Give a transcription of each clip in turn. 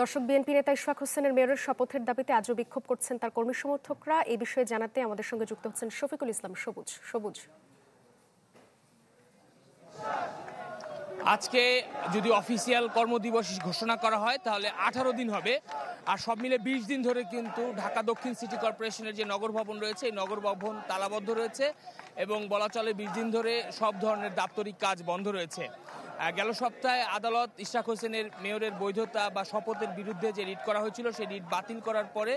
দর্শক, বিএনপি নেতা ইশফাক হোসেনের মেয়রের শপথের দাবিতে আজও বিক্ষোভ করছেন তার কর্মী সমর্থকরা। এই বিষয়ে জানাতে আমাদের সঙ্গে যুক্ত হচ্ছেন শফিকুল ইসলাম সবুজ। আজকে যদি অফিসিয়াল কর্মদিবস ঘোষণা করা হয় তাহলে 18 দিন হবে, আর সব মিলে 20 দিন ধরে কিন্তু ঢাকা দক্ষিণ সিটি কর্পোরেশনের যে নগর ভবন রয়েছে এই নগর ভবন তালাবদ্ধ রয়েছে এবং বলা চলে 20 দিন ধরে সব ধরনের দাপ্তরিক কাজ বন্ধ রয়েছে। গেল সপ্তাহে আদালত ইশফাক হোসেনের মেয়রের বৈধতা বা শপথের বিরুদ্ধে যে রিট করা হয়েছিল সেই রিট বাতিল করার পরে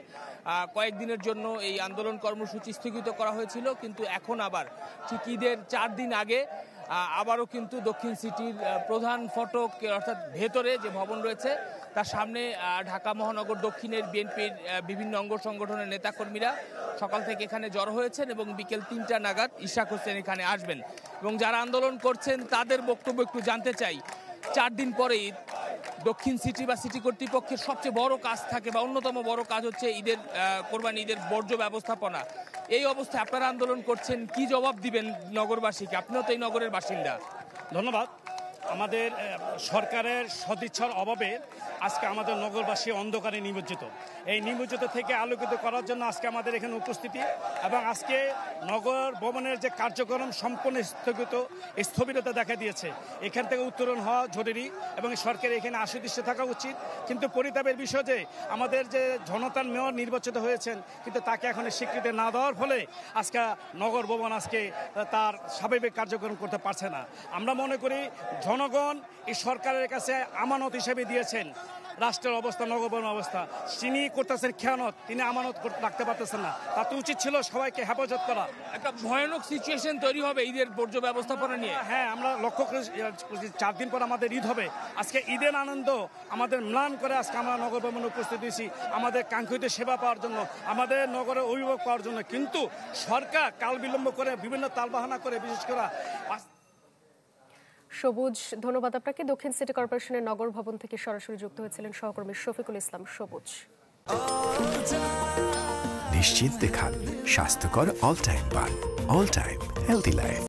কয়েকদিনের জন্য এই আন্দোলন কর্মসূচি স্থগিত করা হয়েছিল, কিন্তু এখন আবার ঠিক ঈদের 4 দিন আগে আবারও কিন্তু দক্ষিণ সিটির প্রধান ফটক অর্থাৎ ভেতরে যে ভবন রয়েছে তার সামনে ঢাকা মহানগর দক্ষিণের বিএনপির বিভিন্ন অঙ্গ সংগঠনের নেতাকর্মীরা সকাল থেকে এখানে জড়ো হয়েছেন এবং বিকেল 3টা নাগাদ ইশফাক হোসেন এখানে আসবেন। এবং যারা আন্দোলন করছেন তাদের বক্তব্য একটু জানতে চাই। 4 দিন পরেই দক্ষিণ সিটি বা সিটি কর্তৃপক্ষের সবচেয়ে বড় কাজ থাকে বা অন্যতম বড় কাজ হচ্ছে কোরবানি ঈদের বর্জ্য ব্যবস্থাপনা। এই অবস্থায় আপনারা আন্দোলন করছেন, কি জবাব দিবেন নগরবাসীকে? আপনিও তো এই নগরের বাসিন্দা। ধন্যবাদ। আমাদের সরকারের সদিচ্ছার অভাবে আজকে আমাদের নগরবাসী অন্ধকারে নিমজ্জিত। এই নিমজ্জিত থেকে আলোকিত করার জন্য আজকে আমাদের এখানে উপস্থিতি এবং আজকে নগর ভবনের যে কার্যক্রম সম্পূর্ণ স্থবিরতা দেখা দিয়েছে। এখান থেকে উত্তরণ হওয়া জরুরি এবং সরকার এখানে আশুদৃশ্যে থাকা উচিত। কিন্তু পরিতাপের বিষয় যে আমাদের যে জনতার মেয়র নির্বাচিত হয়েছেন কিন্তু তাকে এখন স্বীকৃতি না দেওয়ার ফলে আজকে নগর ভবন আজকে তার স্বাভাবিক কার্যক্রম করতে পারছে না। আমরা মনে করি জনগণ এই সরকারের কাছে আমানত হিসেবে দিয়েছেন রাষ্ট্রের অবস্থা, নগরভবনের অবস্থা। তিনি করতেছেন খেয়ানত, তিনি আমানত রাখতে পারতেছেন না। তাতে উচিত ছিল সবাইকে হেফাজত করা। একটা ভয়ানক সিচুয়েশন তৈরি হবে ঈদের বর্জ্য ব্যবস্থাপনা নিয়ে। হ্যাঁ, আমরা লক্ষ্য করি 4 দিন পর আমাদের ঈদ হবে। আজকে ঈদের আনন্দ আমাদের ম্লান করে আজকে আমরা নগর ভবনে উপস্থিত হয়েছি আমাদের কাঙ্ক্ষিত সেবা পাওয়ার জন্য, আমাদের নগরের অভিভাবক পাওয়ার জন্য। কিন্তু সরকার কাল বিলম্ব করে বিভিন্ন তালবাহানা করে, বিশেষ করে সবুজ, ধন্যবাদ আপনাকে। দক্ষিণ সিটি কর্পোরেশনের নগর ভবন থেকে সরাসরি যুক্ত হয়েছিলেন সহকর্মী শফিকুল ইসলাম সবুজ। নিশ্চিন্তে খান স্বাস্থ্যকর অল টাইম পান, অল টাইম হেলদি লাইফ।